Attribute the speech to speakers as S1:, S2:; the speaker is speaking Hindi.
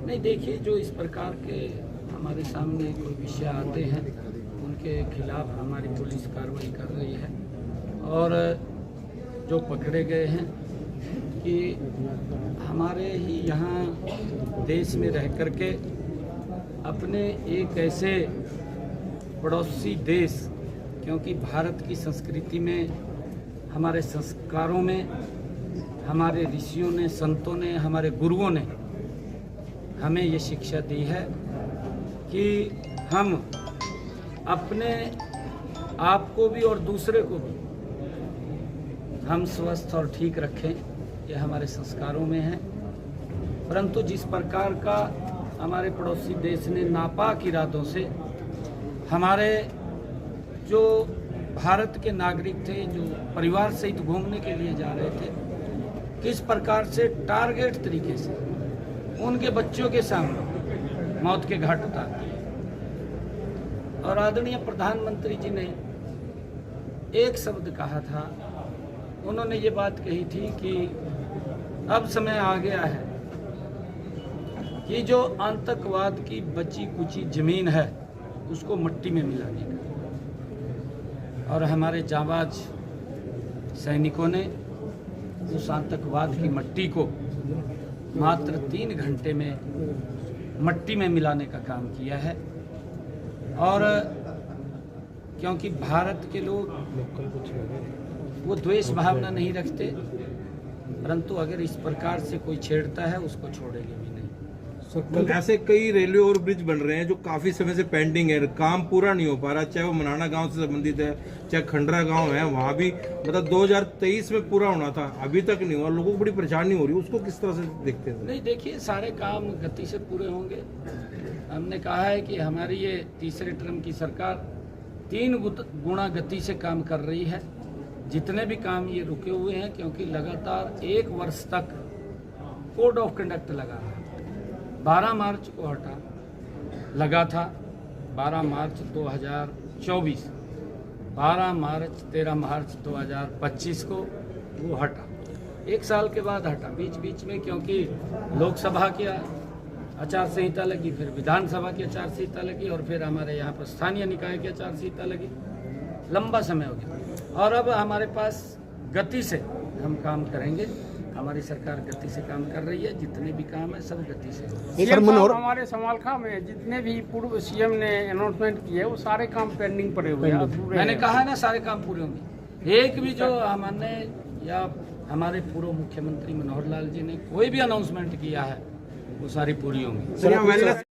S1: नहीं, देखिए, जो इस प्रकार के हमारे सामने कोई विषय आते हैं उनके खिलाफ हमारी पुलिस कार्रवाई कर रही है। और जो पकड़े गए हैं कि हमारे ही यहाँ देश में रह कर के अपने एक ऐसे पड़ोसी देश, क्योंकि भारत की संस्कृति में, हमारे संस्कारों में, हमारे ऋषियों ने, संतों ने, हमारे गुरुओं ने हमें ये शिक्षा दी है कि हम अपने आप को भी और दूसरे को भी हम स्वस्थ और ठीक रखें, ये हमारे संस्कारों में है। परंतु जिस प्रकार का हमारे पड़ोसी देश ने नापाक इरादों से हमारे जो भारत के नागरिक थे, जो परिवार सहित घूमने के लिए जा रहे थे, किस प्रकार से टारगेट तरीके से उनके बच्चों के सामने मौत के घाट उतार दिए। और आदरणीय प्रधानमंत्री जी ने एक शब्द कहा था, उन्होंने ये बात कही थी कि अब समय आ गया है कि जो आतंकवाद की बची कुची जमीन है उसको मिट्टी में मिलाने का। और हमारे जांबाज सैनिकों ने उस आतंकवाद की मिट्टी को मात्र 3 घंटे में मिट्टी में मिलाने का काम किया है। और क्योंकि भारत के लोग वो द्वेष भावना नहीं रखते, परंतु अगर इस प्रकार से कोई छेड़ता है उसको छोड़ेंगे भी नहीं।
S2: ऐसे कई रेलवे और ब्रिज बन रहे हैं जो काफी समय से पेंडिंग है, काम पूरा नहीं हो पा रहा, चाहे वो मनाना गांव से संबंधित है, चाहे खंडरा गांव है, वहां भी मतलब 2023 में पूरा होना था, अभी तक नहीं हुआ, लोगों को बड़ी परेशानी हो रही है, उसको किस तरह से देखते हैं?
S1: नहीं, देखिए, सारे काम गति से पूरे होंगे। हमने कहा है कि हमारी ये तीसरे टर्म की सरकार 3 गुना गति से काम कर रही है। जितने भी काम ये रुके हुए हैं, क्योंकि लगातार 1 वर्ष तक कोड ऑफ कंडक्ट लगा रहा, 12 मार्च को हटा, लगा था 12 मार्च 2024, 12 मार्च 13 मार्च 2025 को वो हटा, 1 साल के बाद हटा। बीच बीच में क्योंकि लोकसभा की आचार संहिता लगी, फिर विधानसभा की आचार संहिता लगी, और फिर हमारे यहाँ पर स्थानीय निकाय की आचार संहिता लगी, लंबा समय हो गया। और अब हमारे पास गति से हम काम करेंगे, हमारी सरकार गति से काम कर रही है, जितने भी काम है सब गति से।
S3: हमारे समालखा में जितने भी पूर्व सीएम ने अनाउंसमेंट किए वो सारे काम पेंडिंग पड़े हुए हैं।
S1: मैंने कहा है ना, सारे काम पूरे होंगे। एक भी जो हमने या हमारे पूर्व मुख्यमंत्री मनोहर लाल जी ने कोई भी अनाउंसमेंट किया है वो सारी पूरी होंगी।